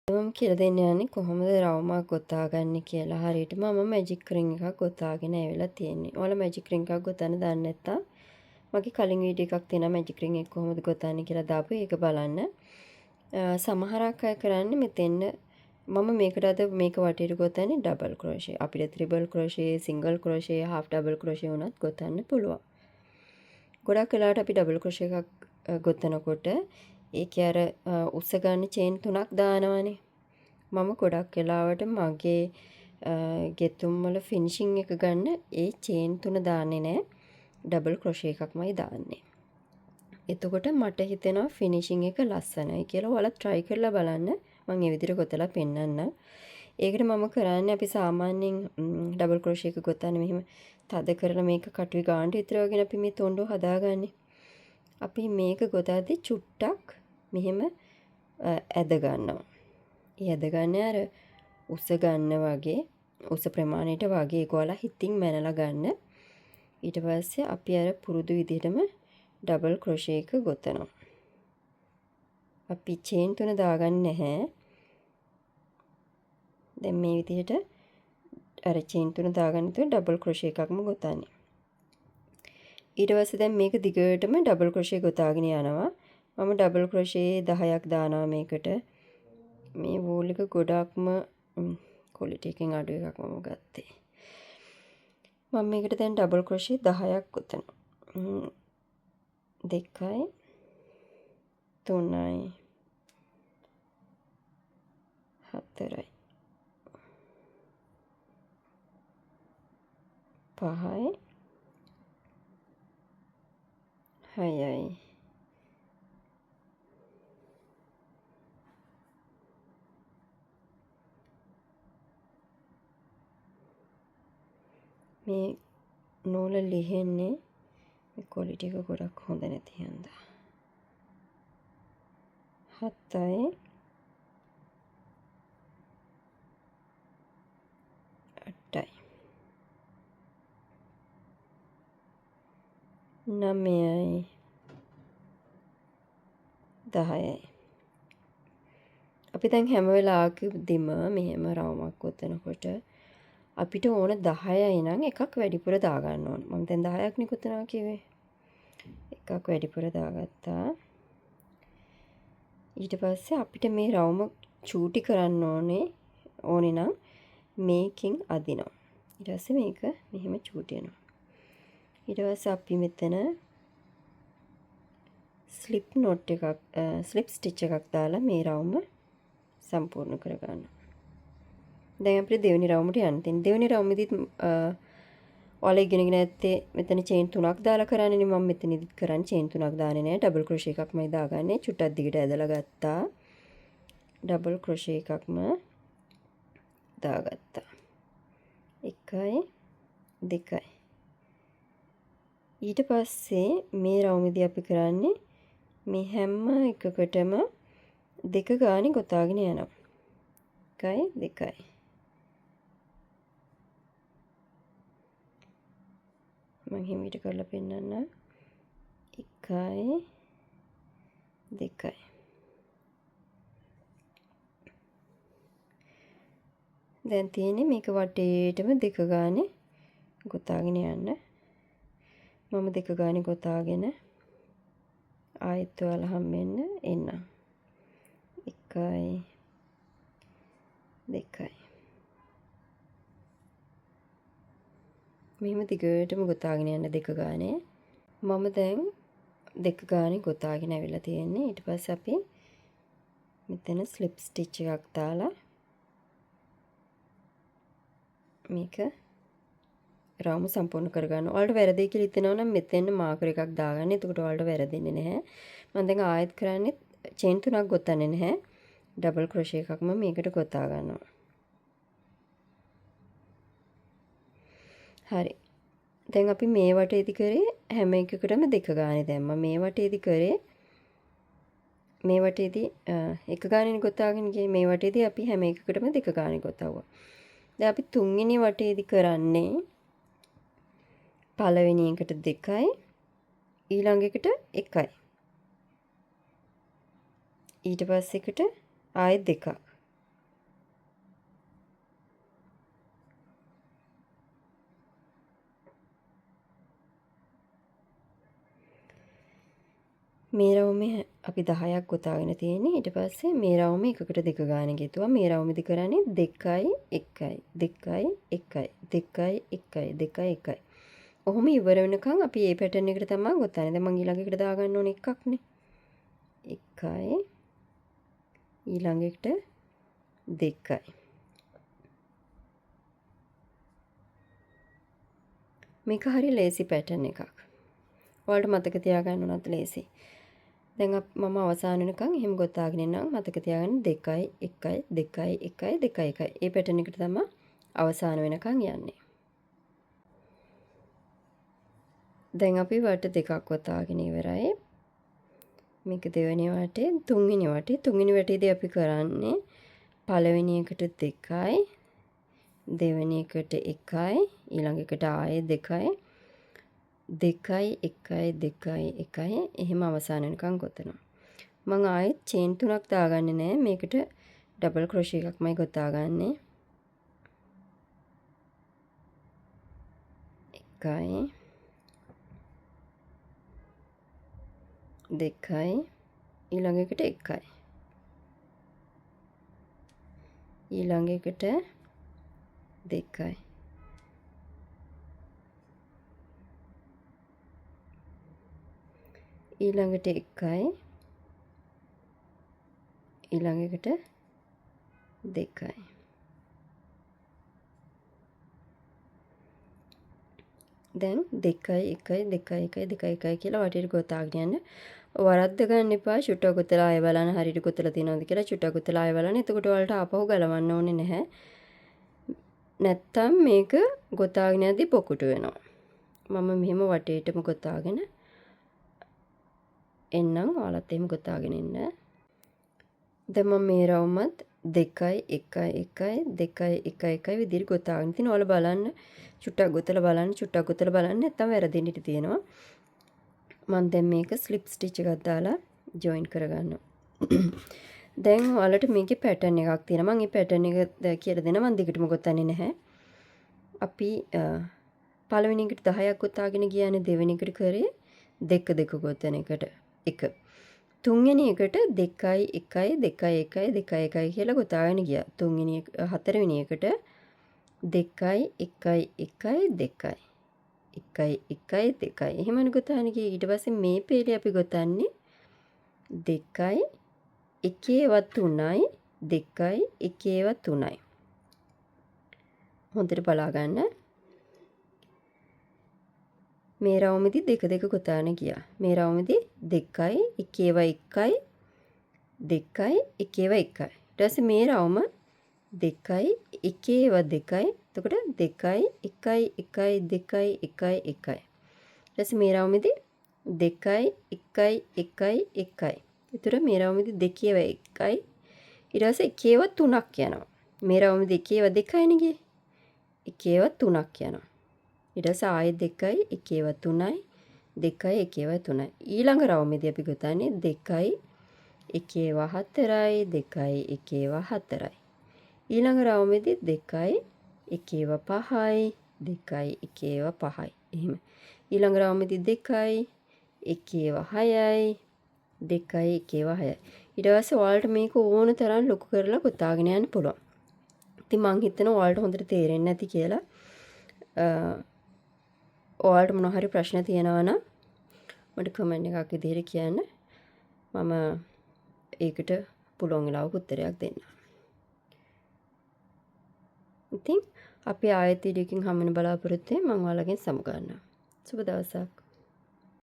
මම කියලා දෙන්න යන්නේ කොහොමද රවුමක් ගොතාගන්නේ කියලා. හරියටම මම මැජික් රින් එකක් ගොතාගෙන ඇවිල්ලා තියෙන්නේ. ඔයාලා මැජික් රින් එකක් ගොතන්න දන්නේ නැත්නම් මගේ කලින් වීඩියෝ එකක් තියෙනවා මැජික් රින් එක කොහොමද ගොතන්නේ කියලා දාපු ඒක බලන්න. සමහරක් අය කරන්නේ මෙතෙන්න මම මේකට අද මේක වටේට ගොතන්නේ ඩබල් ක්‍රෝෂේ. අපිට ත්‍රිබල් ක්‍රෝෂේ, සිංගල් ක්‍රෝෂේ, හාෆ් ඩබල් ක්‍රෝෂේ වුණත් ගොතන්න පුළුවන්. ගොඩක් වෙලාවට අපි ඩබල් ක්‍රෝෂේ එකක් ගොතනකොට ඒකේ අර උස්ස ගන්න චේන් 3ක් දානවනේ. මම ගොඩක් වෙලාවට මගේ ගෙතුම් වල ෆිනිෂින් එක ගන්න ඒ චේන් 3 දාන්නේ නැහැ. ඩබල් ක්‍රොෂේ එකක්මයි දාන්නේ. එතකොට මට හිතෙනවා ෆිනිෂින් එක ලස්සනයි කියලා. ඔයාලා try කරලා බලන්න. මම ඒ විදිහට ගොතලා පෙන්නන්නම්. ඒකට මම කරන්නේ අපි සාමාන්‍යයෙන් ඩබල් ක්‍රොෂේ එක ගොතන්නේ මෙහෙම තද කරලා මේක කටුවේ ගානට විතර වගේ අපි මේ තොණ්ඩුව හදාගන්නේ. අපි මේක ගොතද්දි චුට්ටක් මෙහෙම ඇද ගන්නවා. ඒ ඇද ගන්න අර උස ගන්න වගේ උස ප්‍රමාණයට වගේ ඒකවල හිතින් මැනලා ගන්න. ඊට පස්සේ අපි අර පුරුදු විදිහටම ඩබල් ක්‍රොෂේ එක ගොතනවා. අපි චේන් 3 දාගන්නේ නැහැ. දැන් මේ විදිහට අර චේන් 3 දාගන්න තු ඩබල් ක්‍රොෂේ එකක්ම ගොතන්නේ. ඊට පස්සේ දැන් මේක දිගටම ඩබල් ක්‍රොෂේ ගොතාගෙන යනවා. මම ඩබල් ක්‍රොෂේ 10ක් දානවා මේකට. මේ වූල් එක ගොඩක්ම ක්වොලිටි එකෙන් අඩු එකක් මම ගත්තේ. මම මේකට දැන් ඩබල් ක්‍රොෂේ 10ක් ගොතනවා. 2යි 3යි 4යි 5යි 6යි මේ නූල ලිහෙන්නේ මේ ක්වොලිටි එක ගොඩක් හොඳ නැති හින්දා 7යි 8යි 9යි 10යි අපි දැන් හැම වෙලාවකදීම මෙහෙම රවුමක් ගොතනකොට අපිට ඕන 10යි නම් එකක් වැඩිපුර දාගන්න ඕන. මම දැන් 10ක් නේ ගොතනවා කිව්වේ. එකක් වැඩිපුර දාගත්තා. ඊට පස්සේ අපිට මේ රවුම චූටි කරන්න ඕනේ නම් මේකෙන් අදිනවා. ඊට පස්සේ මේක මෙහෙම චූටි වෙනවා. ඊට පස්සේ අපි මෙතන ස්ලිප් ස්ටිච් එකක් දාලා මේ රවුම සම්පූර්ණ කරගන්නවා. දැන් අපිට දෙවෙනි රවුමට යන්න තියෙනවා. දෙවෙනි රවුමෙදිත් ඔයාලා ඉගෙනගෙන ඇත්තේ මෙතන චේන් 3ක් දාලා කරන්නේනේ. මම මෙතනදිත් කරන්නේ චේන් 3ක් දාන්නේ නැහැ. ඩබල් ක්‍රොෂේ එකක්මයි දාගන්නේ. චුට්ටක් දිගට ඇදලා ගත්තා. ඩබල් ක්‍රොෂේ එකක්ම දාගත්තා. 1යි 2යි. ඊට පස්සේ මේ රවුමේදී අපි කරන්නේ මේ හැම එකකටම 2 ගානේ ගොතාගෙන යනවා. 1යි 2යි. මම හිමීට කරලා පෙන්නන්න. 1යි 2යි. දැන් තියෙන්නේ මේක වටේටම 2 ගානේ ගොතාගෙන යන්න. මම 2 ගානේ ගොතාගෙන ආයෙත් ඔයාලා හම්බෙන්න එන්න. 1යි 2යි. මෙහෙම දිගටම ගොතාගෙන යන්න 2 ගානේ. මම දැන් 2 ගානේ ගොතාගෙන ඇවිල්ලා තියෙන්නේ. ඊට පස්සේ අපි මෙතන ස්ලිප් ස්ටිච් එකක් දාලා මේක රවුම සම්පූර්ණ කරගන්න. ඔයාලට වැරදි කියලා හිතෙනවා නම් මෙතෙන් මාකර් එකක් දාගන්න. එතකොට ඔයාලට වැරදෙන්නේ නැහැ. මම දැන් ආයෙත් කරන්නේ චේන් 3ක් ගොතන්නේ නැහැ. ඩබල් ක්‍රොෂේ එකක්ම මේකට ගොතා ගන්නවා. හරි. දැන් අපි මේ වටේදී කරේ හැම එකකටම 2 ගානේ දැම්මා. මේ වටේදී කරේ මේ වටේදී එක ගානේ ගොතාගෙන ගියේ. මේ වටේදී අපි හැම එකකටම 2 ගානේ ගොතාවුවා. දැන් අපි තුන්වෙනි වටේදී කරන්නේ පළවෙනි එකට 2යි ඊළඟ එකට 1යි. ඊට පස්සේ එකට ආයෙත් 2ක්. මේ රවුමේ අපි 10ක් ගොතාගෙන තියෙන්නේ. ඊට පස්සේ මේ රවුම එකකට දෙක ගාන ගෙතුවා. මේ රවුමේදී කරන්නේ 2යි 1යි 2යි 1යි 2යි 1යි 2යි 1යි. ඔහොම ඉවර වෙනකන් අපි මේ පැටර්න් එකට තමයි ගොතන්නේ. දැන් මම ඊළඟ එකට දාගන්න ඕනේ එකක්නේ. 1යි ඊළඟ එකට 2යි. මේක හරි ලේසි පැටර්න් එකක්. ඔයාලට මතක තියාගන්න උනත් ලේසි. දැන් මම අවසාන වෙනකන් එහෙම ගොතාගෙන ඉන්නම්. මතක තියාගන්න 2යි 1යි 2යි 1යි 2යි 1යි. මේ පැටර්න් එකට තමයි අවසාන වෙනකන් යන්නේ. දැන් අපි වට දෙකක් ගොතාගෙන ඉවරයි. මේක දෙවෙනි වටේ, තුන්වෙනි වටේ. තුන්වෙනි වටේදී අපි කරන්නේ පළවෙනි එකට 2යි, දෙවෙනි එකට 1යි, ඊළඟ එකට ආයේ 2යි, 2යි 1යි 2යි 1යි එහෙම අවසාන වෙනකන් ගොතනවා. මම ආයෙත් චේන් 3ක් දාගන්නේ නැහැ. මේකට ඩබල් ක්‍රොෂේ එකක්මයි ගොතාගන්නේ. 1යි 2යි ඊළඟ එකට 1යි. ඊළඟ එකට 2යි. ඊළඟට 1යි. ඊළඟ එකට 2යි. දැන් 2යි 1යි 2යි 1යි 2යි 1යි කියලා වටේට ගොතාගෙන යන්න. වරද්ද ගන්න එපා. චුට්ටක් ගොතලා ආයෙ බලන්න හරියට ගොතලා තියෙනවද කියලා චුට්ටක් ගොතලා ආයෙ බලන්න. එතකොට ඔයාලට ආපහු ගලවන්න ඕනේ නැහැ. නැත්තම් මේක ගොතාගෙන යද්දි පොකුටු වෙනවා. මම මෙහෙම වටේටම ගොතාගෙන එන්නම්. ඔයාලත් එහෙම ගොතාගෙන ඉන්න. දැන් මම මේ රවුමත් 2යි 1යි 1යි 2යි 1යි 1යි විදිහට ගොතාගෙන තිනවා. ඔයාලා බලන්න චුට්ටක් ගොතලා බලන්න චුට්ටක් ගොතලා බලන්න නැත්තම් වැරදෙන්න ඉඩ තියෙනවා. මම දැන් මේක ස්ලිප් ස්ටිච් එකක් දාලා ජොයින් කරගන්නවා. දැන් ඔයාලට මේකේ පැටර්න් එකක් තියෙනවා. මම මේ පැටර්න් එක කියලා දෙනවා. මම දිගටම ගොතන්නේ නැහැ. අපි පළවෙනි එකට 10ක් ගොතාගෙන ගියානේ. දෙවෙනි එකට කරේ 2 2 ගොතන එකට 1. තුන්වෙනි එකට 2යි 1යි 2යි 1යි 2යි 1යි කියලා ගොතාගෙන ගියා. හතරවෙනි එකට 2යි 1යි 1යි 2යි 1යි 1යි 2යි එහෙමනේ ගොතාගෙන ගියේ. ඊට පස්සේ මේ පේලේ අපි ගොතන්නේ 2යි 1ව 3යි 2යි 1ව 3යි. හොඳට බලා ගන්න. මේ රවුමේදී 2 2 ගොතාගෙන ගියා. මේ රවුමේදී 2යි 1ව 1යි 2යි 1ව 1යි. ඊට පස්සේ මේ රවුම 2යි 1ව 2යි. එතකොට 2යි 1යි 1යි 2යි 1යි 1යි. ඊට පස්සේ මේ රවුමේදී 2යි 1යි 1යි 1යි. ඒතර මේ රවුමේදී 2ව 1යි. ඊට පස්සේ 1ව 3ක් යනවා. මේ රවුමේදී 1ව 2යිනේ ගියේ. 1ව 3ක් යනවා. ඊට පස්සේ ආයෙ 2යි 1ව 3යි 2යි 1ව 3යි. ඊළඟ රවුමේදී අපි ගොතන්නේ 2යි 1ව 4යි 2යි 1ව 4යි. ඊළඟ රවුමේදී 2යි 1ව 5යි 2යි 1ව 5යි. එහෙම. ඊළඟ රවුමේදී 2යි 1ව 6යි 2යි 1ව 6යි. ඊට පස්සේ ඔයාලට මේක ඕන තරම් ලොකු කරලා ගොතාගෙන යන්න පුළුවන්. ඉතින් මං හිතනවා ඔයාලට හොඳට තේරෙන්නේ නැති කියලා. ඔයාලට මොනවා හරි ප්‍රශ්න තියෙනවා නම් මට කමෙන්ට් එකක් විදිහට කියන්න. මම ඒකට පුළුවන් වෙලාවක උත්තරයක් දෙන්න. ඉතින් අපි ආයෙත් වීඩියෝකින් හම්බෙන්න බලාපොරොත්තු වෙමි. මම ඔයාලගෙන් සමු ගන්නවා. සුබ දවසක්.